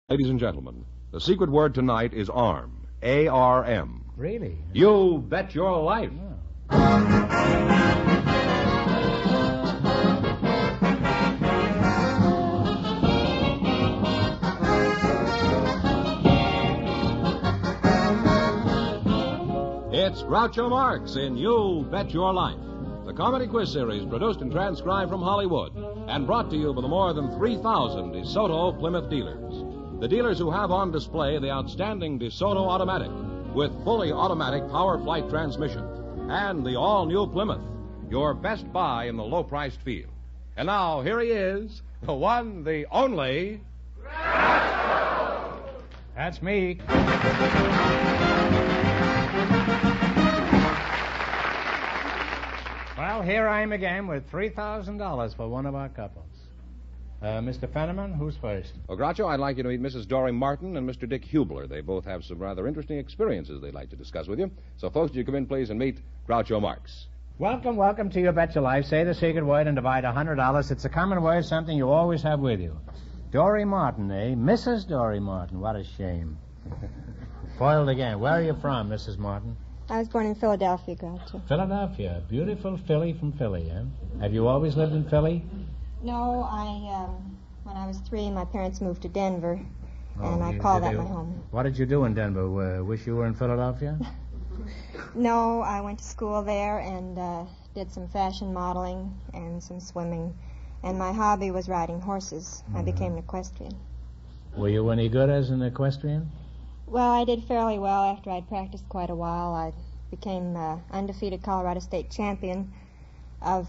Ladies and gentlemen, the secret word tonight is arm. A-R-M. Really? You bet your life. It's Groucho Marx in You Bet Your Life, the comedy quiz series produced and transcribed from Hollywood and brought to you by the more than 3,000 DeSoto Plymouth dealers. The dealers who have on display the outstanding DeSoto Automatic with fully automatic power flight transmission and the all-new Plymouth, your best buy in the low-priced field. And now, here he is, the one, the only... Groucho! That's me. Well, here I am again with $3,000 for one of our couples. Mr. Fenneman, who's first? Well, Groucho, I'd like you to meet Mrs. Dory Martin and Mr. Dick Hubler. They both have some rather interesting experiences they'd like to discuss with you. So, folks, you come in, please, and meet Groucho Marx. Welcome to You Bet Your Life. Say the secret word and divide $100. It's a common word, something you always have with you. Dory Martin, eh? Mrs. Dory Martin. What a shame. Foiled again. Where are you from, Mrs. Martin? I was born in Philadelphia, Groucho. Philadelphia. Beautiful Philly from Philly, eh? Have you always lived in Philly? No, when I was 3, my parents moved to Denver, and I call that my home. What did you do in Denver? Wish you were in Philadelphia? No, I went to school there and did some fashion modeling and some swimming, and my hobby was riding horses. I became an equestrian. Were you any good as an equestrian? Well, I did fairly well after I'd practiced quite a while. I became undefeated Colorado State champion of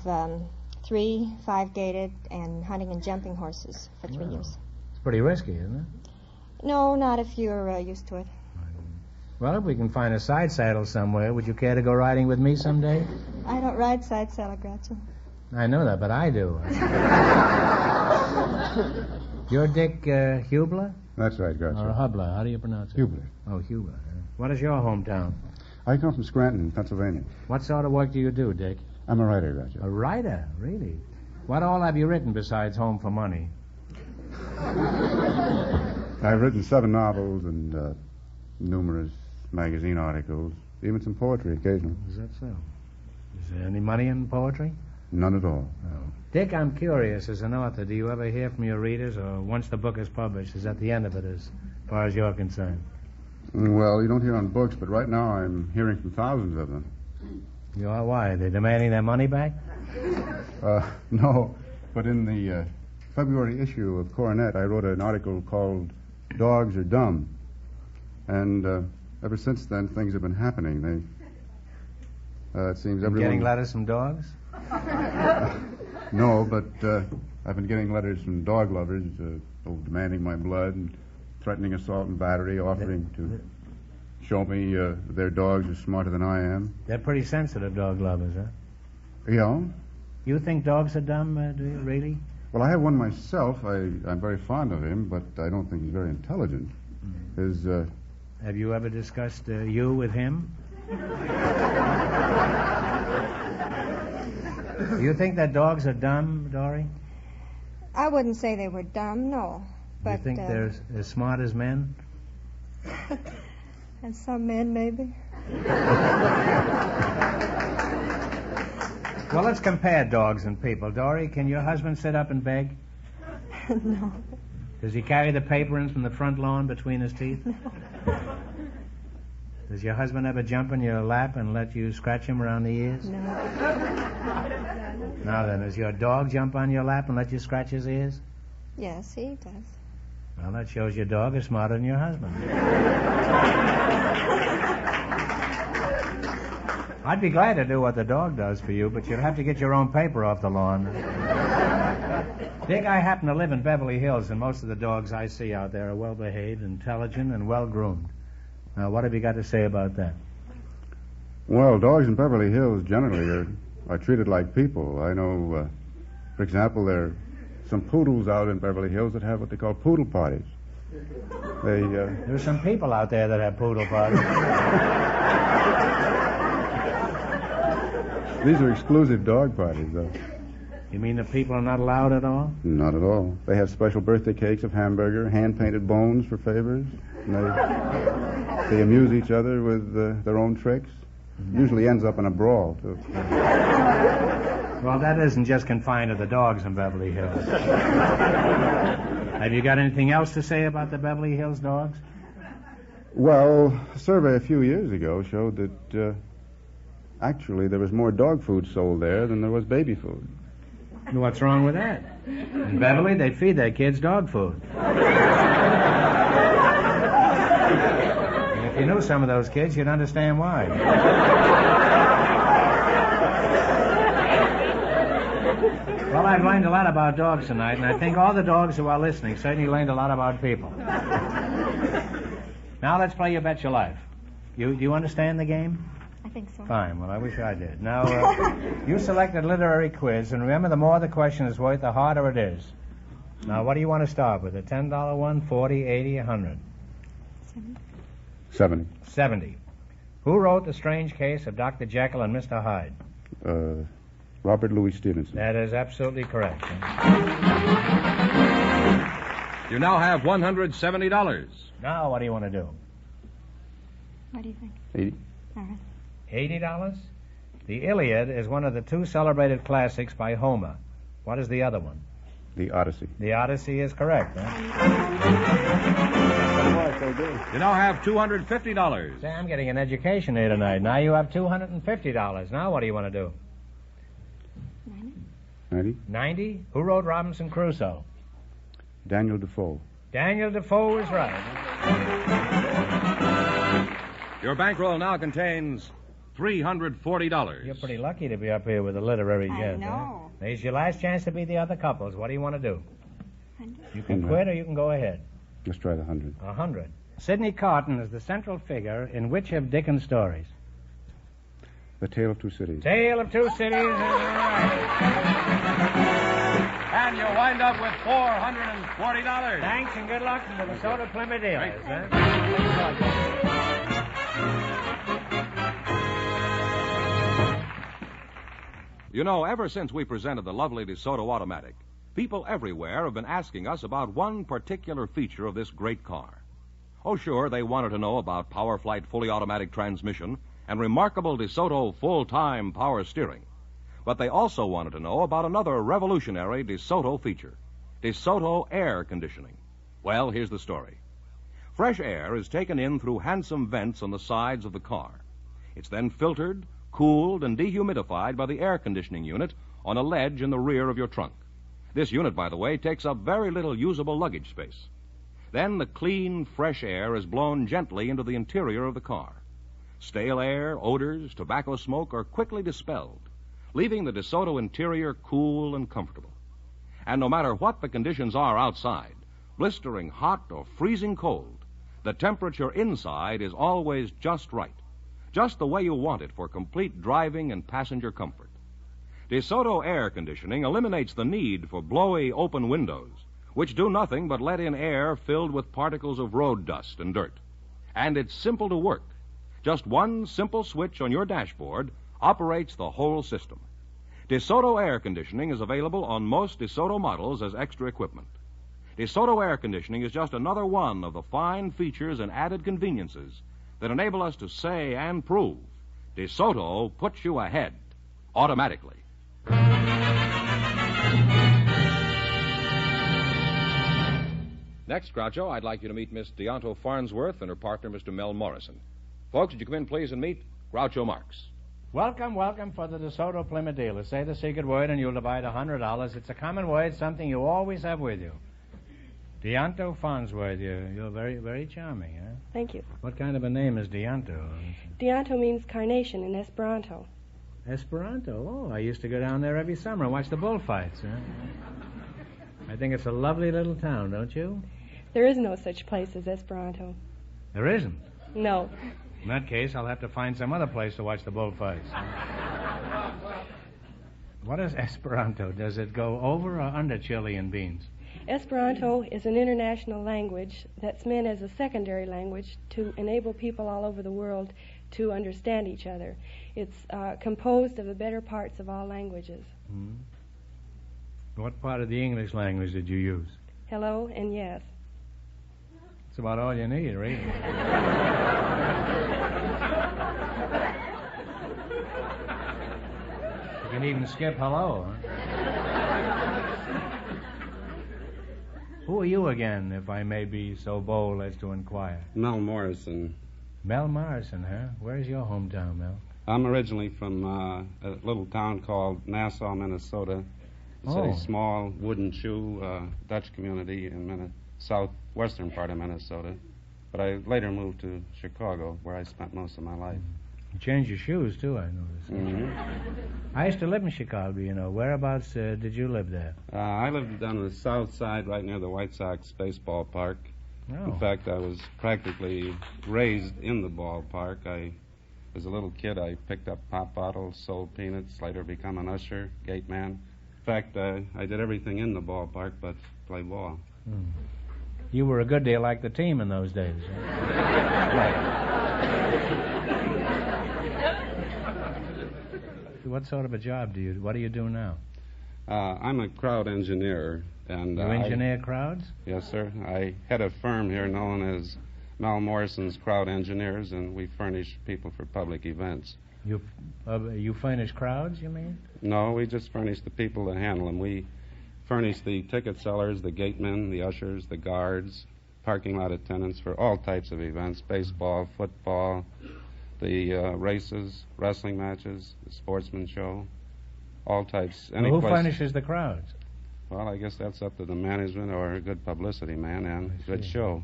3 5-gaited and hunting and jumping horses for 3 years. It's pretty risky, isn't it? No, not if you're used to it. Well, if we can find a side saddle somewhere, would you care to go riding with me someday? I don't ride side saddle, Groucho. I know that, but I do. You're Dick Hubler? That's right, Groucho. Or Hubler, how do you pronounce it? Hubler. Oh, Hubler. What is your hometown? I come from Scranton, Pennsylvania. What sort of work do you do, Dick? I'm a writer, Groucho. A writer? Really? What all have you written besides Home for Money? I've written 7 novels and numerous magazine articles, even some poetry occasionally. Is that so? Is there any money in poetry? None at all. No. Dick, I'm curious, as an author, do you ever hear from your readers, or once the book is published, is that the end of it as far as you're concerned? Well, you don't hear on books, but right now I'm hearing from thousands of them. You are? Why? They're demanding their money back? No, but in the February issue of Coronet, I wrote an article called Dogs Are Dumb. And ever since then, things have been happening. It seems everyone... Getting letters from dogs? No, but I've been getting letters from dog lovers demanding my blood and threatening assault and battery, offering to show me their dogs are smarter than I am. They're pretty sensitive, dog lovers, huh? Yeah. You think dogs are dumb, do you, really? Well, I have one myself. I'm very fond of him, but I don't think he's very intelligent. Have you ever discussed you with him? Do you think that dogs are dumb, Dory? I wouldn't say they were dumb, no. But, you think they're as smart as men? And some men, maybe. Well, let's compare dogs and people. Dory, can your husband sit up and beg? No. Does he carry the paper in from the front lawn between his teeth? No. Does your husband ever jump in your lap and let you scratch him around the ears? No. Now then, does your dog jump on your lap and let you scratch his ears? Yes, he does. Well, that shows your dog is smarter than your husband. I'd be glad to do what the dog does for you, but you'd have to get your own paper off the lawn. Dick, I happen to live in Beverly Hills, and most of the dogs I see out there are well-behaved, intelligent, and well-groomed. Now, what have you got to say about that? Well, dogs in Beverly Hills generally are treated like people. I know, for example, there are some poodles out in Beverly Hills that have what they call poodle parties. There's some people out there that have poodle parties. These are exclusive dog parties, though. You mean the people are not allowed at all? Not at all. They have special birthday cakes of hamburger, hand-painted bones for favors. And they amuse each other with their own tricks. Usually ends up in a brawl, too. Well, that isn't just confined to the dogs in Beverly Hills. Have you got anything else to say about the Beverly Hills dogs? Well, a survey a few years ago showed that actually there was more dog food sold there than there was baby food. What's wrong with that? In Beverly, they feed their kids dog food. And if you knew some of those kids, you'd understand why. Well, I've learned a lot about dogs tonight, and I think all the dogs who are listening certainly learned a lot about people. Now let's play You Bet Your Life. You understand the game? I think so. Fine. Well, I wish I did. Now, you selected literary quiz, and remember, the more the question is worth, the harder it is. Now, what do you want to start with? A $10 one, 40, 80, 100? 70. 70. Who wrote The Strange Case of Dr. Jekyll and Mr. Hyde? Robert Louis Stevenson. That is absolutely correct. You now have $170. Now, what do you want to do? What do you think? 80. All right. $80? The Iliad is one of the two celebrated classics by Homer. What is the other one? The Odyssey. The Odyssey is correct. Huh? You now have $250. Say, I'm getting an education here tonight. Now you have $250. Now what do you want to do? 90. 90? Who wrote Robinson Crusoe? Daniel Defoe. Daniel Defoe is right. Your bankroll now contains $340. You're pretty lucky to be up here with a literary I gent. know. Huh? There's your last chance to beat the other couples. What do you want to do? 100. You can quit or you can go ahead. Let's try the 100. 100. Sidney Carton is the central figure in which of Dickens' stories? The Tale of Two Cities. Tale of Two Cities is right. And you wind up with $440. Thanks and good luck to the DeSoto Plymouth dealers. Huh? You know, ever since we presented the lovely DeSoto automatic, people everywhere have been asking us about one particular feature of this great car. Oh, sure, they wanted to know about Power Flight fully automatic transmission and remarkable DeSoto full-time power steering. But they also wanted to know about another revolutionary DeSoto feature, DeSoto air conditioning. Well, here's the story. Fresh air is taken in through handsome vents on the sides of the car. It's then filtered, cooled, and dehumidified by the air conditioning unit on a ledge in the rear of your trunk. This unit, by the way, takes up very little usable luggage space. Then the clean, fresh air is blown gently into the interior of the car. Stale air, odors, tobacco smoke are quickly dispelled, leaving the DeSoto interior cool and comfortable. And no matter what the conditions are outside, blistering hot or freezing cold, the temperature inside is always just right, just the way you want it for complete driving and passenger comfort. DeSoto air conditioning eliminates the need for blowy open windows, which do nothing but let in air filled with particles of road dust and dirt. And it's simple to work. Just one simple switch on your dashboard operates the whole system. DeSoto air conditioning is available on most DeSoto models as extra equipment. DeSoto air conditioning is just another one of the fine features and added conveniences that enable us to say and prove DeSoto puts you ahead automatically. Next, Groucho, I'd like you to meet Miss Deonto Farnsworth and her partner, Mr. Mel Morrison. Folks, would you come in, please, and meet Groucho Marx. Welcome, welcome for the DeSoto Plymouth dealers. Say the secret word and you'll divide $100. It's a common word, something you always have with you. Deonto Farnsworth, you're very, very charming, huh? Thank you. What kind of a name is Deonto? Deonto means carnation in Esperanto. Esperanto? Oh, I used to go down there every summer and watch the bullfights, huh? I think it's a lovely little town, don't you? There is no such place as Esperanto. There isn't? No. In that case, I'll have to find some other place to watch the bullfights. What is Esperanto? Does it go over or under chili and beans? Esperanto is an international language that's meant as a secondary language to enable people all over the world to understand each other. It's composed of the better parts of all languages. What part of the English language did you use? Hello and yes. That's about all you need, really. You can even skip hello, huh? Who are you again, if I may be so bold as to inquire? Mel Morrison. Mel Morrison, huh? Where's your hometown, Mel? I'm originally from a little town called Nassau, Minnesota. It's a small wooden shoe Dutch community in the southwestern part of Minnesota. But I later moved to Chicago, where I spent most of my life. You changed your shoes, too, I noticed. Mm-hmm. I used to live in Chicago, you know. Whereabouts did you live there? I lived on the south side, right near the White Sox baseball park. Oh. In fact, I was practically raised in the ballpark. As a little kid, I picked up pop bottles, sold peanuts, later become an usher, gate man. In fact, I did everything in the ballpark but play ball. Hmm. You were a good deal like the team in those days. Huh? What sort of a job what do you do now? I'm a crowd engineer. And you engineer crowds? Yes, sir. I head a firm here known as Mel Morrison's Crowd Engineers, and we furnish people for public events. You furnish crowds, you mean? No, we just furnish the people that handle them. We furnish the ticket sellers, the gatemen, the ushers, the guards, parking lot attendants for all types of events, baseball, football, the races, wrestling matches, the sportsman show, all types. Well, who furnishes the crowds? Well, I guess that's up to the management or a good publicity man and a good show.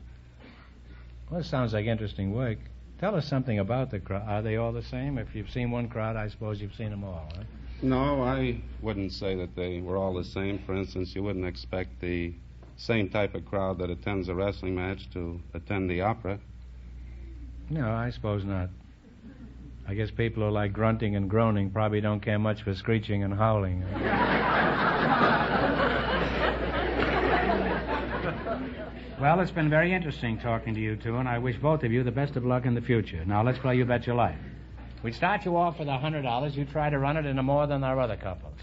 Well, it sounds like interesting work. Tell us something about the crowd. Are they all the same? If you've seen one crowd, I suppose you've seen them all, huh? No, I wouldn't say that they were all the same. For instance, you wouldn't expect the same type of crowd that attends a wrestling match to attend the opera. No, I suppose not. I guess people who like grunting and groaning probably don't care much for screeching and howling. Well, it's been very interesting talking to you two, and I wish both of you the best of luck in the future. Now, let's play You Bet Your Life. We start you off with $100. You try to run it into more than our other couples.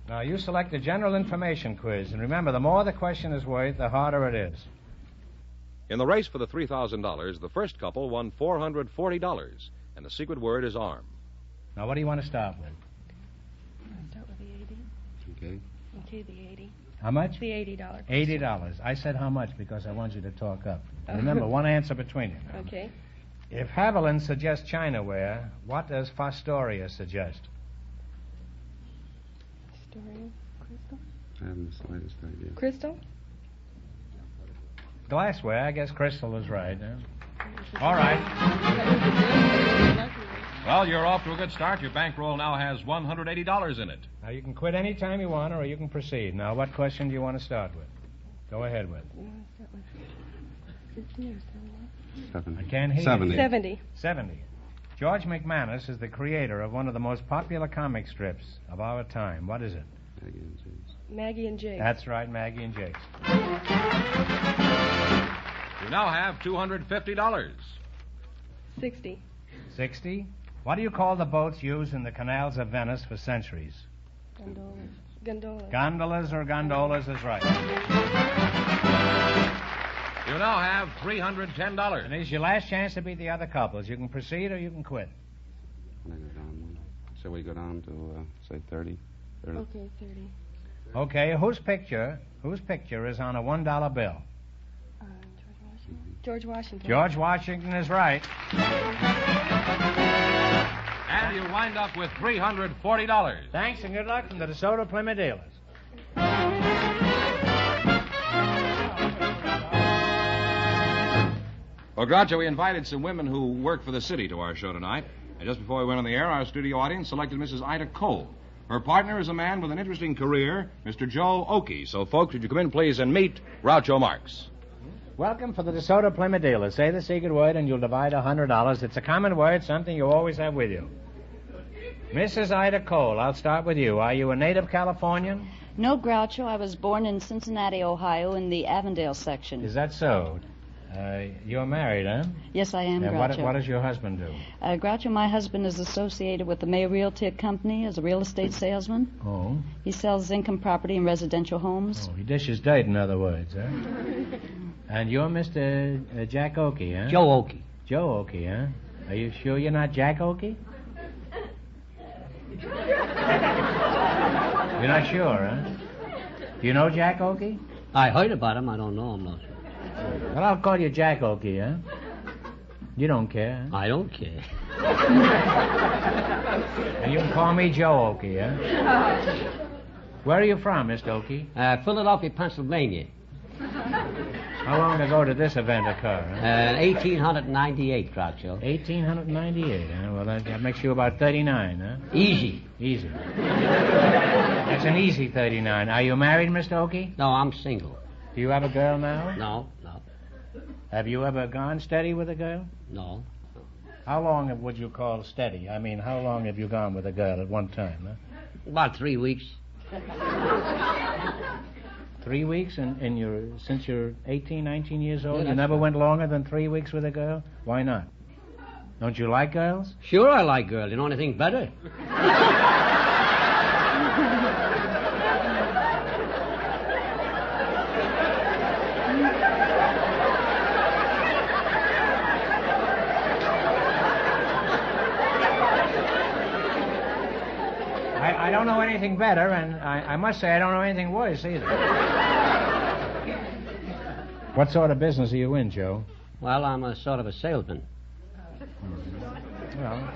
Now, you select a general information quiz, and remember, the more the question is worth, the harder it is. In the race for the $3,000, the first couple won $440, and the secret word is arm. Now, what do you want to start with? I'll start with the 80. Okay. Okay, the 80. How much? The $80. $80. I said how much because I want you to talk up. Remember, one answer between you. Okay. If Haviland suggests Chinaware, what does Fostoria suggest? Story. Crystal? I haven't the slightest idea. Crystal? Glassware. I guess Crystal is right. Huh? All right. Well, you're off to a good start. Your bankroll now has $180 in it. Now, you can quit any time you want, or you can proceed. Now, what question do you want to start with? Go ahead with. You want to start with 50 or 70? I can't hear 70. you. 70. 70. George McManus is the creator of one of the most popular comic strips of our time. What is it? Maggie and Jake. That's right, Maggie and Jake. You now have $250. 60. 60. What do you call the boats used in the canals of Venice for centuries? Gondolas. Gondolas. Gondolas or gondolas is right. You now have $310. And this is your last chance to beat the other couples. You can proceed or you can quit. Shall we go down to, say, 30? 30? Okay, 30. Okay, whose picture is on a $1 bill? George Washington. George Washington is right. And you wind up with $340. Thanks and good luck from the DeSoto Plymouth dealers. Well, Groucho, we invited some women who work for the city to our show tonight. And just before we went on the air, our studio audience selected Mrs. Ida Cole. Her partner is a man with an interesting career, Mr. Joe Oakey. So, folks, would you come in, please, and meet Groucho Marx. Welcome for the DeSoto Plymouth dealers. Say the secret word and you'll divide $100. It's a common word, something you always have with you. Mrs. Ida Cole, I'll start with you. Are you a native Californian? No, Groucho. I was born in Cincinnati, Ohio, in the Avondale section. Is that so? You're married, huh? Yes, I am, And Groucho. what does your husband do? Groucho, my husband is associated with the May Realty Company as a real estate salesman. Oh. He sells income property and residential homes. Oh, he dishes dirt, in other words, huh? And you're Mr. Jack Oakey, huh? Joe Oakey. Joe Oakey, huh? Are you sure you're not Jack Oakey? You're not sure, huh? Do you know Jack Oakey? I heard about him. I don't know him, no, sir. Well, I'll call you Jack Oakey, huh? You don't care, huh? I don't care. And you can call me Joe Oakey, huh? Where are you from, Mr. Oakey? Philadelphia, Pennsylvania. How long ago did this event occur, huh? 1898, Groucho. 1898, huh? Well, that makes you about 39, huh? Easy. Easy. That's an easy 39. Are you married, Mr. Oakey? No, I'm single. Do you have a girl now? No. Have you ever gone steady with a girl? No. How long would you call steady? I mean, how long have you gone with a girl at one time, huh? About 3 weeks. 3 weeks since you're 18, 19 years old? Yeah, You never right. went longer than 3 weeks with a girl? Why not? Don't you like girls? Sure I like girls. You know anything better? I don't know anything better, and I must say I don't know anything worse either. What sort of business are you in, Joe? Well, I'm a sort of a salesman. Well,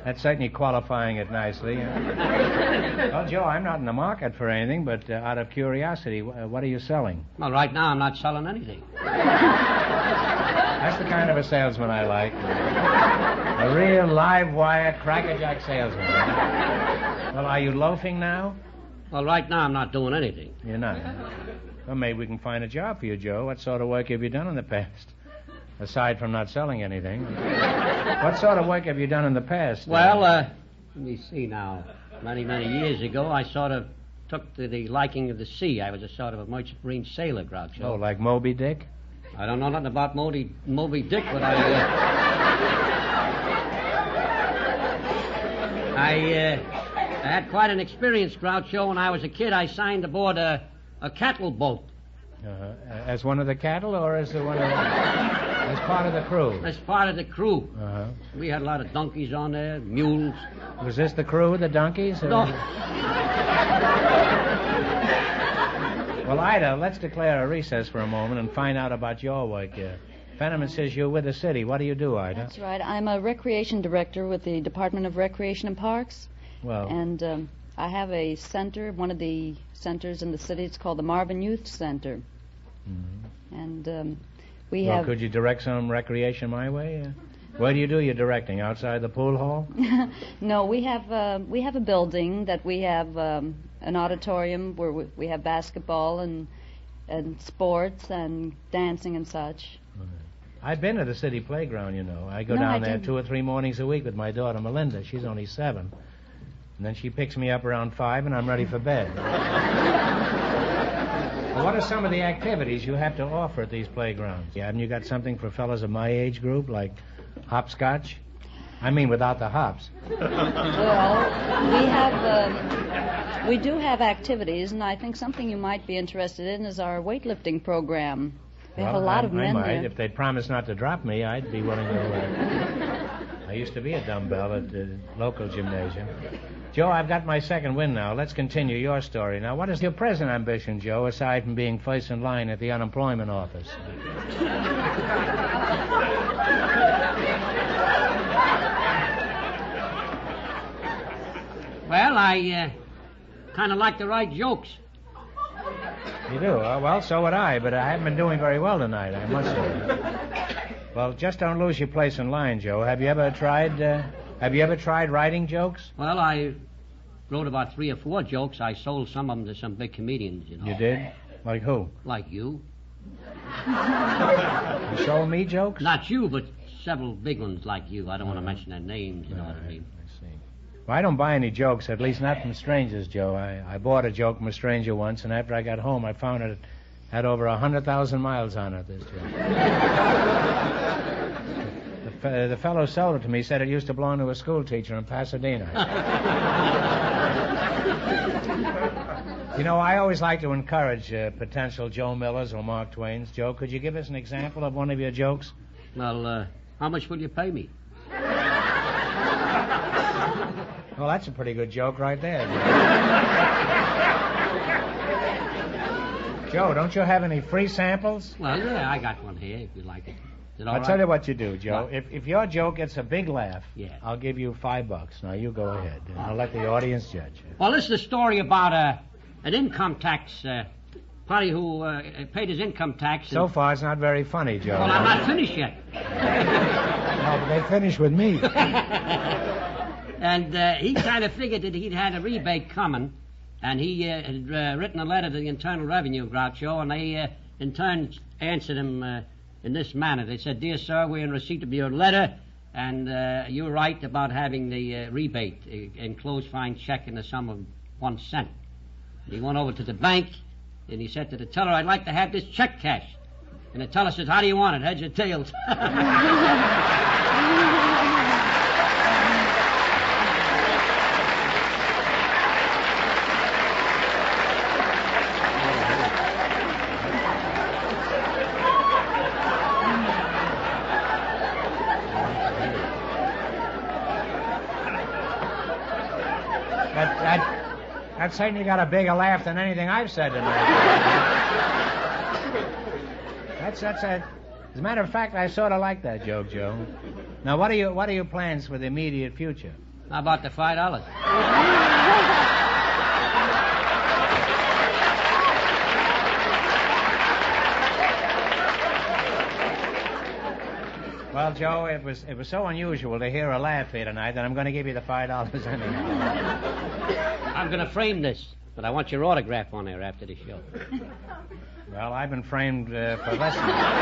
that's certainly qualifying it nicely. Well, Joe, I'm not in the market for anything, but out of curiosity, what are you selling? Well, right now I'm not selling anything. That's the kind of a salesman I like. A real live wire crackerjack salesman. Well, are you loafing now? Well, right now I'm not doing anything. You're not. Well, maybe we can find a job for you, Joe. What sort of work have you done in the past? Aside from not selling anything. What sort of work have you done in the past? Well, let me see now. Many years ago, I sort of took to the liking of the sea. I was a sort of a merchant marine sailor, Groucho. Oh, like Moby Dick? I don't know nothing about Moby Dick, but I had quite an experience, Groucho. When I was a kid, I signed aboard a cattle boat. As one of the cattle, or as part of the crew? As part of the crew. Uh-huh. We had a lot of donkeys on there, mules. Was this the crew, the donkeys? No. Well, Ida, let's declare a recess for a moment and find out about your work. Fenneman says you're with the city. What do you do, Ida? That's right. I'm a recreation director with the Department of Recreation and Parks. Well. And I have a center, one of the centers in the city. It's called the Marvin Youth Center. Mm-hmm. And Well, could you direct some recreation my way? Where do you do your directing? Outside the pool hall? No, we have a building that we have an auditorium where we have basketball and sports and dancing and such. I've been to the city playground, you know. I go No, down I there didn't. 2 or 3 mornings a week with my daughter Melinda. She's only 7. And then she picks me up around 5 and I'm ready for bed. Well, what are some of the activities you have to offer at these playgrounds? Haven't you got something for fellows of my age group, like hopscotch? I mean, without the hops. Well, we do have activities, and I think something you might be interested in is our weightlifting program. We have a lot of men I might. there. If they'd promise not to drop me, I'd be willing to. I used to be a dumbbell at the local gymnasium. Joe, I've got my second win now. Let's continue your story. Now, what is your present ambition, Joe, aside from being first in line at the unemployment office? Well, I kind of like to write jokes. You do? Well, so would I, but I haven't been doing very well tonight, I must say. Well, just don't lose your place in line, Joe. Have you ever tried writing jokes? Well, I wrote about 3 or 4 jokes. I sold some of them to some big comedians, you know. You did? Like who? Like you. You sold me jokes? Not you, but several big ones like you. I don't want to mention their names, you know what I mean. I see. Well, I don't buy any jokes, at least not from strangers, Joe. I bought a joke from a stranger once, and after I got home, I found it Had over 100,000 miles on it, this joke. The fellow sold it to me, said it used to belong to a school teacher in Pasadena. You know, I always like to encourage potential Joe Millers or Mark Twains. Joe, could you give us an example of one of your jokes? Well, how much will you pay me? Well, that's a pretty good joke right there. Joe, don't you have any free samples? Well, yeah, I got one here if you like it. Is it all I'll right? tell you what you do, Joe. If your joke gets a big laugh, Yeah. I'll give you $5. Now, you go ahead. And I'll let the audience judge. Well, this is a story about an income tax party who paid his income tax. So far, it's not very funny, Joe. Well, I'm not finished yet. No, but they finished with me. And he kind of figured that he'd had a rebate coming, and he had written a letter to the Internal Revenue, Groucho, and they, in turn, answered him in this manner. They said, "Dear sir, we're in receipt of your letter, and you're right about having the rebate, enclosed fine check in the sum of 1 cent. And he went over to the bank, and he said to the teller, "I'd like to have this check cashed." And the teller says, "How do you want it, heads or tails?" That certainly got a bigger laugh than anything I've said tonight. That's as a matter of fact, I sort of like that joke, Joe. Now, what are your plans for the immediate future? How about the $5? Well, Joe, it was so unusual to hear a laugh here tonight that I'm going to give you the $5 anyhow. I'm going to frame this, but I want your autograph on there after the show. Well, I've been framed for less than that.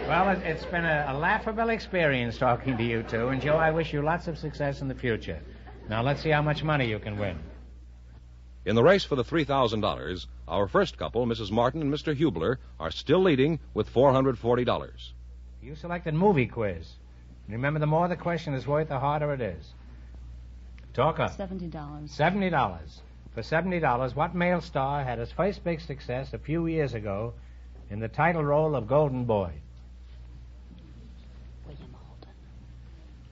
Well, it's been a laughable experience talking to you two, and Joe, I wish you lots of success in the future. Now, let's see how much money you can win. In the race for the $3,000, our first couple, Mrs. Martin and Mr. Hubler, are still leading with $440. You selected movie quiz. Remember, the more the question is worth, the harder it is. Talk up. $70. $70. For $70, what male star had his first big success a few years ago in the title role of Golden Boy?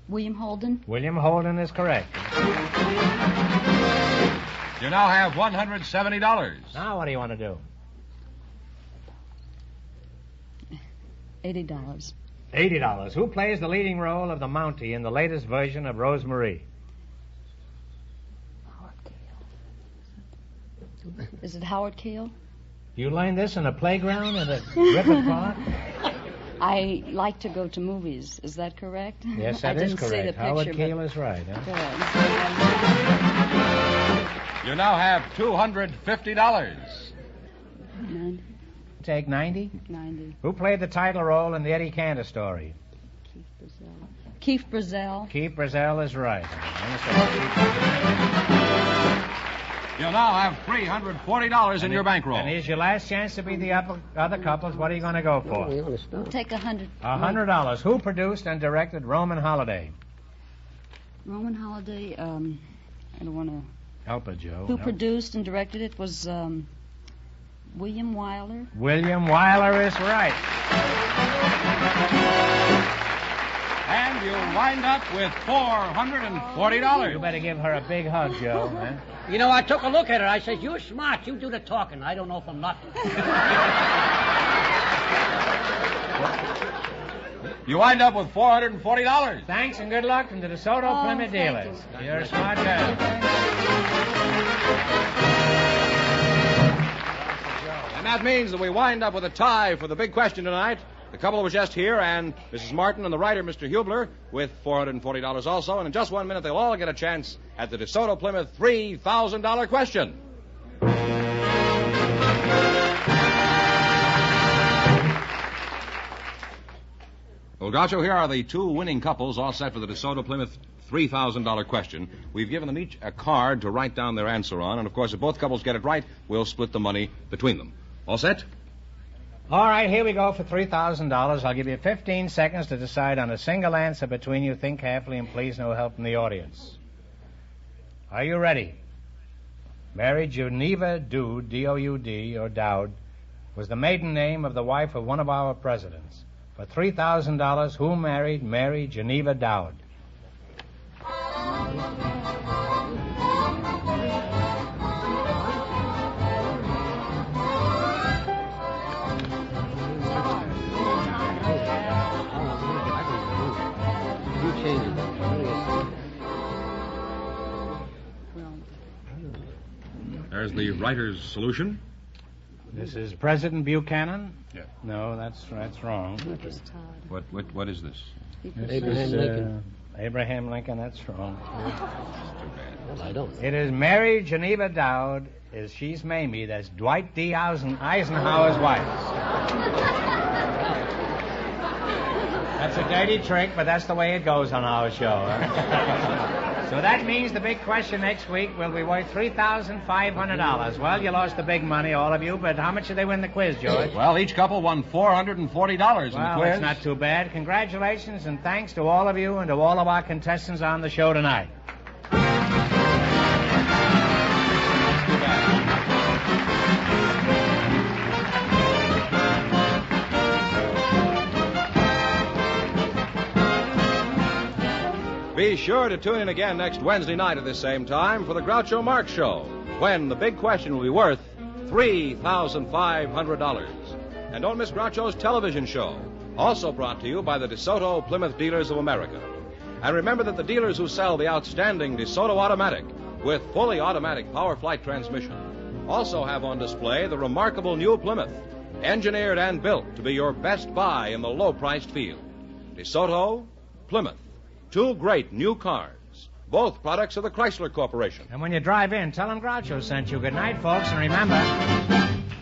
William Holden. William Holden is correct. You now have $170. Now, what do you want to do? $80. $80. Who plays the leading role of the Mountie in the latest version of Rosemarie? Howard Keel. Is it Howard Keel? You learned this in a playground at a Griffith Park? I like to go to movies. Is that correct? Yes, that is correct. See the Howard picture, Keel is right. Huh? Good. You now have $250. 90. Take 90? 90. Who played the title role in the Eddie Cantor story? Keith Brazell. Keith Brazell is right. You now have $340 in your bankroll. And here's your last chance to be the other couples. What are you going to go for? We'll take $100. $100. Who produced and directed Roman Holiday? Roman Holiday, I don't want to... Help it, Joe. Who produced and directed it was William Wyler. William Wyler is right. And you wind up with $440. You better give her a big hug, Joe. Huh? You know, I took a look at her. I said, "You're smart. You do the talking. I don't know if I'm not." You wind up with $440. Thanks and good luck from the DeSoto Plymouth dealers. You're a smart girl. And that means that we wind up with a tie for the big question tonight. The couple was just here, and Mrs. Martin and the writer, Mr. Hubler, with $440 also. And in just 1 minute, they'll all get a chance at the DeSoto Plymouth $3,000 question. Well, Groucho, here are the two winning couples all set for the DeSoto Plymouth $3,000 question. We've given them each a card to write down their answer on, and of course, if both couples get it right, we'll split the money between them. All set? All right, here we go for $3,000. I'll give you 15 seconds to decide on a single answer between you. Think carefully, and please no help from the audience. Are you ready? Mary Geneva Doud, D-O-U-D, or Dowd, was the maiden name of the wife of one of our presidents. For $3,000, who married Mary Geneva Dowd? There's the writer's solution. This is President Buchanan? Yeah. No, that's wrong. What is this? Abraham Lincoln. Abraham Lincoln, that's wrong. Well, I don't know. It is Mary Geneva Dowd. She's Mamie. That's Dwight D. Eisenhower's wife. That's a dirty trick, but that's the way it goes on our show. Huh? So that means the big question next week will be worth $3,500. Well, you lost the big money, all of you, but how much did they win the quiz, George? Well, each couple won $440 in the quiz. Well, that's not too bad. Congratulations and thanks to all of you and to all of our contestants on the show tonight. Be sure to tune in again next Wednesday night at this same time for the Groucho Marx Show, when the big question will be worth $3,500. And don't miss Groucho's television show, also brought to you by the DeSoto Plymouth Dealers of America. And remember that the dealers who sell the outstanding DeSoto Automatic with fully automatic power flight transmission also have on display the remarkable new Plymouth, engineered and built to be your best buy in the low-priced field. DeSoto, Plymouth. Two great new cars, both products of the Chrysler Corporation. And when you drive in, tell them Groucho sent you. Good night, folks, and remember,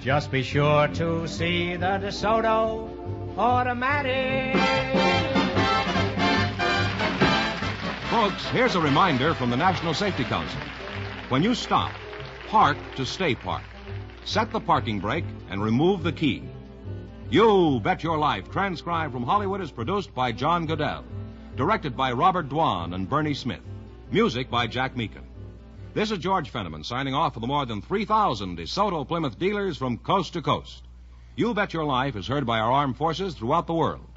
just be sure to see the DeSoto Automatic. Folks, here's a reminder from the National Safety Council. When you stop, park to stay parked. Set the parking brake and remove the key. You Bet Your Life, transcribed from Hollywood, is produced by John Goodell. Directed by Robert Dwan and Bernie Smith. Music by Jack Meakin. This is George Fenneman signing off for the more than 3,000 DeSoto Plymouth dealers from coast to coast. You Bet Your Life is heard by our armed forces throughout the world.